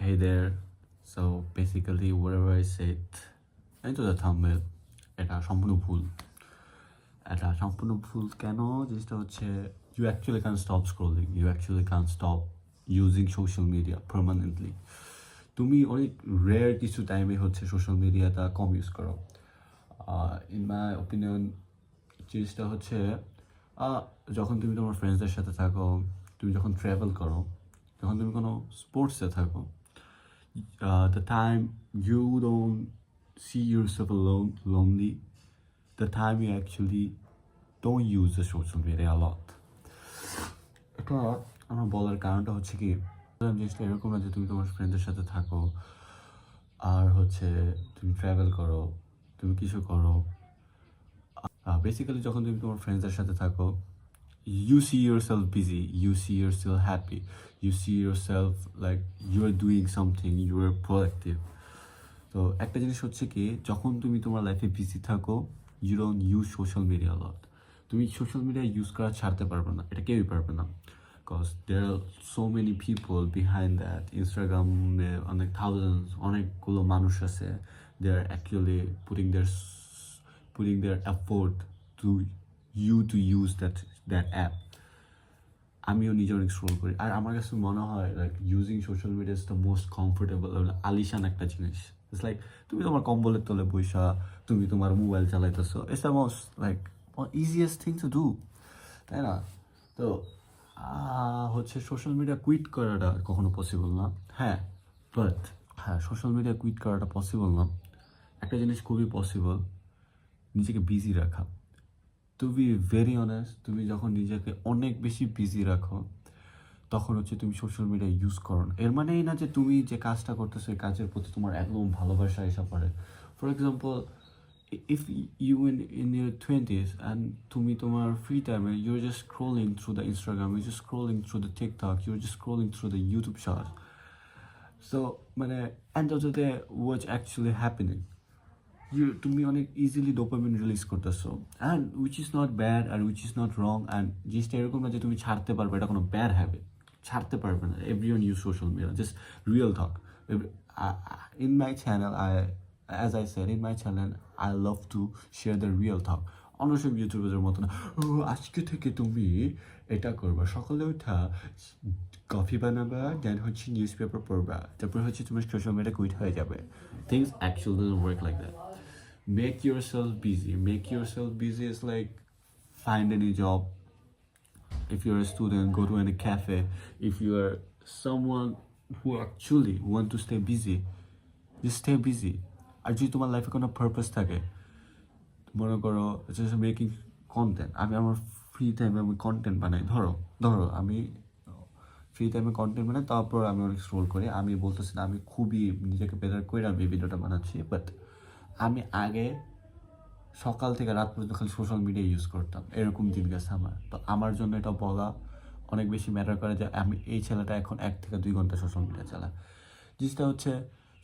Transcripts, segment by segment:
Hey there. So basically, whatever I said into the thumbnail, এটা সম্পূর্ণ ভুল। এটা সম্পূর্ণ ভুল কেন? জিনিসটা হচ্ছে you actually can't stop scrolling. You actually can't stop using social media permanently. তুমি অনেক রেয়ার কিছু টাইমে হচ্ছে সোশ্যাল মিডিয়াটা কম ইউজ করো। ইন মাই ওপিনিয়ন জিনিসটা হচ্ছে যখন তুমি তোমার ফ্রেন্ডসদের সাথে থাকো, তুমি যখন ট্রাভেল করো, যখন তুমি কোনো স্পোর্টসে থাকো, the time you don't see yourself alone, lonely, the time you actually don't use the social media a lot. এটা আমার বলার কারণটা হচ্ছে কি, জিনিসটা এরকম না যে তুমি তোমার ফ্রেন্ডের সাথে থাকো আর হচ্ছে তুমি ট্রাভেল করো, তুমি কিছু করো। বেসিক্যালি যখন তুমি তোমার ফ্রেন্ডসদের সাথে থাকো, you see yourself busy, you see yourself happy, you see yourself like you are doing something, you are productive. তো একটা জিনিস হচ্ছে কি, যখন তুমি তোমার লাইফে বিজি থাকো, you don't use social media a lot. তুমি সোশ্যাল মিডিয়া ইউজ করা ছাড়তে পারবে না, এটা কেউই পারবে না, because there are so many people behind that. ইনস্টাগ্রামে অনেক থাউজেন্ডস, অনেকগুলো মানুষ আছে, they are actually putting their effort to you to use that app. আমিও নিজে অনেক স্ক্রোল করি, আর আমার কাছে মনে হয় like using social media is the most comfortable, আলিশান একটা জিনিস। ইটস লাইক তুমি তোমার কম্বলের তলে বইসা তুমি তোমার মোবাইল চালাইতেছো, it's the most like easiest thing to do, তাই না? তো হচ্ছে সোশ্যাল মিডিয়া কুইট করাটা কখনো পসিবল না। হ্যাঁ, সোশ্যাল মিডিয়া কুইট করাটা পসিবল না। একটা জিনিস খুবই পসিবল, নিজেকে বিজি রাখা। টু বি ভেরি অনেস্ট, তুমি যখন নিজেকে অনেক বেশি বিজি রাখো, তখন হচ্ছে তুমি সোশ্যাল মিডিয়া ইউজ করো না। এর মানে এই না যে তুমি যে কাজটা করতেছো এই কাজের প্রতি তোমার একদম ভালোবাসা এসে পড়ে। For example, if you in your 20s and তুমি তোমার ফ্রি টাইমে your just scrolling through the Instagram, you just scrolling through the TikTok, your just scrolling through the YouTube shorts, so মানে end of the day what's actually happening, তুমি অনেক easily dopamine release করতেছো, and which is not bad আর which is not wrong. And জিনিসটা এরকম না যে তুমি ছাড়তে পারবে, এটা কোনো ব্যাড হ্যাবিট, ছাড়তে পারবে না। Everyone use social media, just real talk. In my channel as I said, in my channel, I love to share the real talk. অন্য সব ইউটিউবারদের মতো না, আজকে থেকে তুমি এটা করবা, সকালে উঠা কফি বানাবা, দেন হচ্ছে নিউজ পেপার পড়বা, তারপর হচ্ছে তোমার সোশ্যাল মিডিয়া কুইট হয়ে যাবে। Things actually doesn't work like that. Make yourself busy. Make yourself busy is like find any job. If you're a student, go to any cafe. If you are someone who actually want to stay busy, just stay busy. আর যদি তোমার লাইফে কোনো purpose থাকে, মনে করো making content, আমি আমার free টাইমে আমি কন্টেন্ট বানাই। ধরো আমি ফ্রি টাইমে কন্টেন্ট বানাই, তারপর আমি অনেক স্ক্রোল করি। আমি বলতেছি না আমি খুবই নিজেকে বেটার করে আমি এই ভিডিওটা বানাচ্ছি, বাট আমি আগে সকাল থেকে রাত পর্যন্ত খালি সোশ্যাল মিডিয়া ইউজ করতাম, এরকম দিন গেছে আমার। তো আমার জন্য এটা বলা অনেক বেশি ম্যাটার করে যে আমি এই ছেলেটা এখন 1 থেকে 2 ঘন্টা সোশ্যাল মিডিয়া চালাই। জিনিসটা হচ্ছে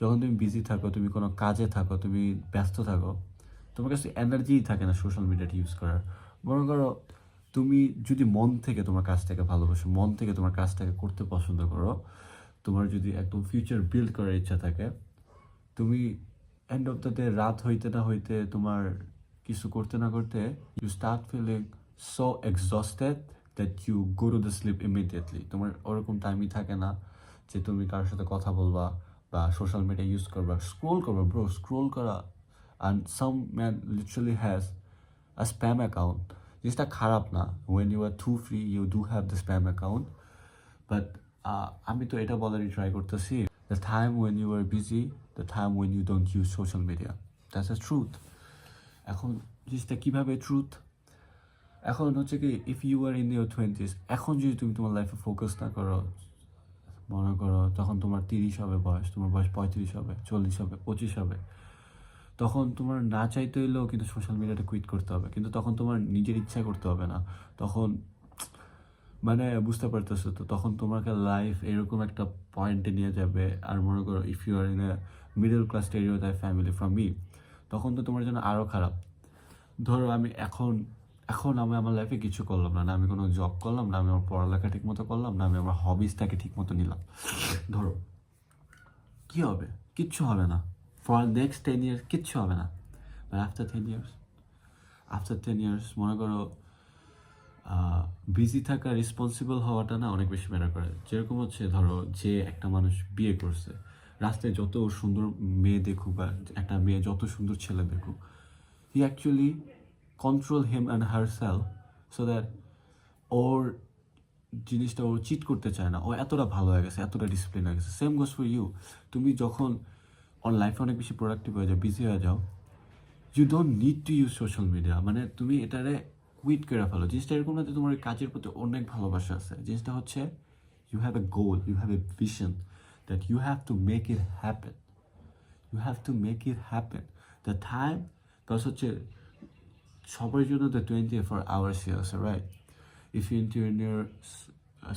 যখন তুমি বিজি থাকো, তুমি কোনো কাজে থাকো, তুমি ব্যস্ত থাকো, তোমার কাছে এনার্জিই থাকে না সোশ্যাল মিডিয়াটা ইউজ করার। মনে করো তুমি যদি মন থেকে তোমার কাজটাকে ভালোবাসো, মন থেকে তোমার কাজটাকে করতে পছন্দ করো, তোমার যদি একদম ফিউচার বিল্ড করার ইচ্ছা থাকে, তুমি এন্ড অফ দ্য ডে রাত হইতে না হইতে তোমার কিছু করতে না করতে you start feeling so exhausted that you go to the sleep immediately. তোমার ওরকম টাইমই থাকে না যে তুমি কারোর সাথে কথা বলবা বা সোশ্যাল মিডিয়া ইউজ করবা, স্ক্রোল করবা। ব্রো, স্ক্রোল করা, and some man literally has a spam account. জিনিসটা খারাপ না, when you are too free you do have the spam account, but আমি তো এটা বলারই ট্রাই করতেছি, the time when you are busy, the time when you don't use social media, that's the truth. এখন জিনিসটা কীভাবে ট্রুথ? এখন হচ্ছে কি, if you are in your 20s, এখন যদি তুমি তোমার লাইফে ফোকাস না করো, মনে করো তখন তোমার 30 হবে বয়স, তোমার বয়স 35 হবে, 40 হবে, 25 হবে, তখন তোমার না চাইতে হইলেও কিন্তু সোশ্যাল মিডিয়াটা কুইট করতে হবে। কিন্তু তখন তোমার নিজের ইচ্ছা করতে হবে না, তখন মানে বুঝতে পারতেছো তো, তখন তোমাকে লাইফ এরকম একটা পয়েন্টে নিয়ে যাবে। আর মনে করো if you are in a middle class stereotype family from me, তখন তো তোমার জন্য আরও খারাপ। ধরো আমি এখন আমি আমার লাইফে কিছু করলাম না, আমি কোনো জব করলাম না, আমি আমার পড়ালেখা ঠিক মতো করলাম না, আমি আমার হবিসটাকে ঠিক মতো নিলাম। ধরো কী হবে? কিচ্ছু হবে না। ফর নেক্সট 10 years কিচ্ছু হবে না। বাট আফটার 10 years মনে করো বিজি থাকা, রেসপন্সিবল হওয়াটা না অনেক বেশি ম্যাটার করে। যেরকম হচ্ছে ধরো যে একটা মানুষ বিয়ে করছে, রাস্তায় যত সুন্দর মেয়ে দেখুক বা একটা মেয়ে যত সুন্দর ছেলে দেখুক, he actually control him and herself so that ওর জিনিসটা ও চিট করতে চায় না। ও এতটা ভালো হয়ে গেছে, এতটা ডিসিপ্লিন হয়ে গেছে। Same goes for you. তুমি যখন লাইফে অনেক বেশি প্রোডাক্টিভ হয়ে যাও, বিজি হয়ে যাও, you don't need to use social media. মানে তুমি এটারে কুইট করে ফেলো। জিনিসটা এরকম না যে তোমার এই কাজের প্রতি অনেক ভালোবাসা আছে। জিনিসটা হচ্ছে you have a goal, you have a vision that you have to make it happen. You have to make it happen. The time plus হচ্ছে সবার জন্য দ্য 24 hours here আছে, right? If you're into your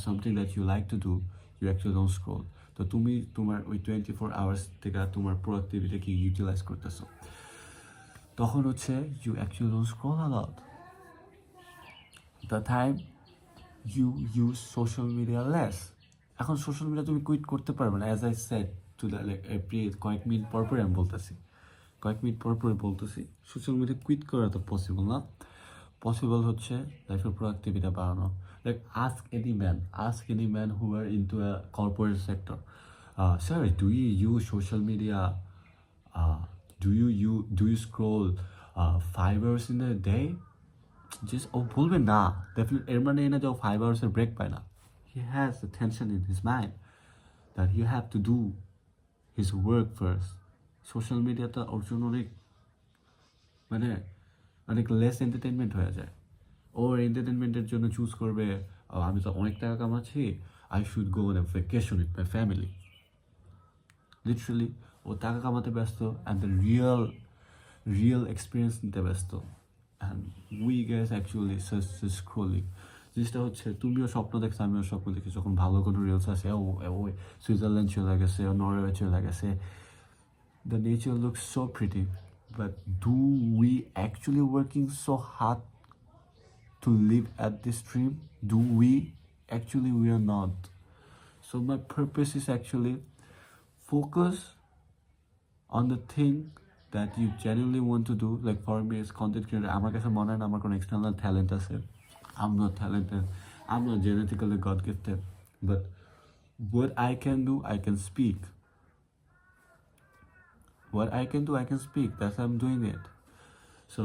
something that you like to do, you actually don't scroll. তো তুমি তোমার ওই 24 hours থেকে তোমার প্রোডাক্টিভিটিকে ইউটিলাইজ করতেছো। তখন হচ্ছে you actually don't scroll a lot. The time you use social media less. এখন সোশ্যাল মিডিয়া তুমি কুইট করতে পারবে না। As I said to the কয়েক মিনিট পর পরে আমি বলতেছি, সোশ্যাল মিডিয়া কুইট করা তো পসিবল না। পসিবল হচ্ছে লাইফের প্রোডাক্টিভিটি বাড়ানো। Like ask any man who are into a corporate sector, sir do you use social media, do you scroll 5 hours in a day? Just ও বলবে না, ডেফিনেট এর মানে এই না যে ও 5 hours-এর ব্রেক পায় না। He has the tension in his mind that he have to do his work first. Social মিডিয়াটা ওর জন্য অনেক লেস এন্টারটেনমেন্ট হয়ে যায়। ওর এন্টারটেনমেন্টের জন্য চুজ করবে, আমি তো অনেক টাকা কামাচ্ছি, I should go on a vacation with my family. Literally ও টাকা কামাতে ব্যস্ত অ্যান্ড দ্য রিয়েল এক্সপিরিয়েন্স নিতে ব্যস্ত। And we guess actually scrolling. জিনিসটা হচ্ছে তুমিও স্বপ্ন দেখছো, আমিও স্বপ্ন দেখি, যখন ভালো কোনো রিলস আসে, ও সুইজারল্যান্ড চলে গেছে, ও নরওয়ে চলে গেছে, the nature looks so pretty, but do we actually working so hard to live at this dream? Do we? Actually we are not. So my purpose is actually focus on the thing that you genuinely want to do. Like for me as content creator, আমার কাছে মনে হয় না আমার কোনো external talent আছে। I'm not talented, I'm not genetically God gifted, but what I can do, I can speak. What I can do, I can speak. That's why I'm doing it. So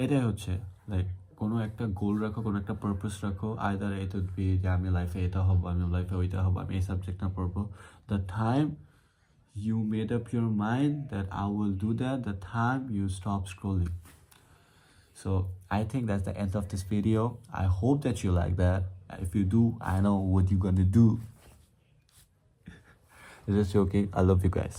এটাই হচ্ছে like কোনো একটা গোল রাখো, কোনো একটা purpose রাখো। Either এটা B যে আমি লাইফে এটা হবো, আমি লাইফে ওইটা হবো, আমি এই সাবজেক্টটা পড়বো। The time you made up your mind that I will do that, the time you stop scrolling. So I think that's the end of this video. I hope that you like that. If you do, I know what you're gonna do. Just joking. I love you guys.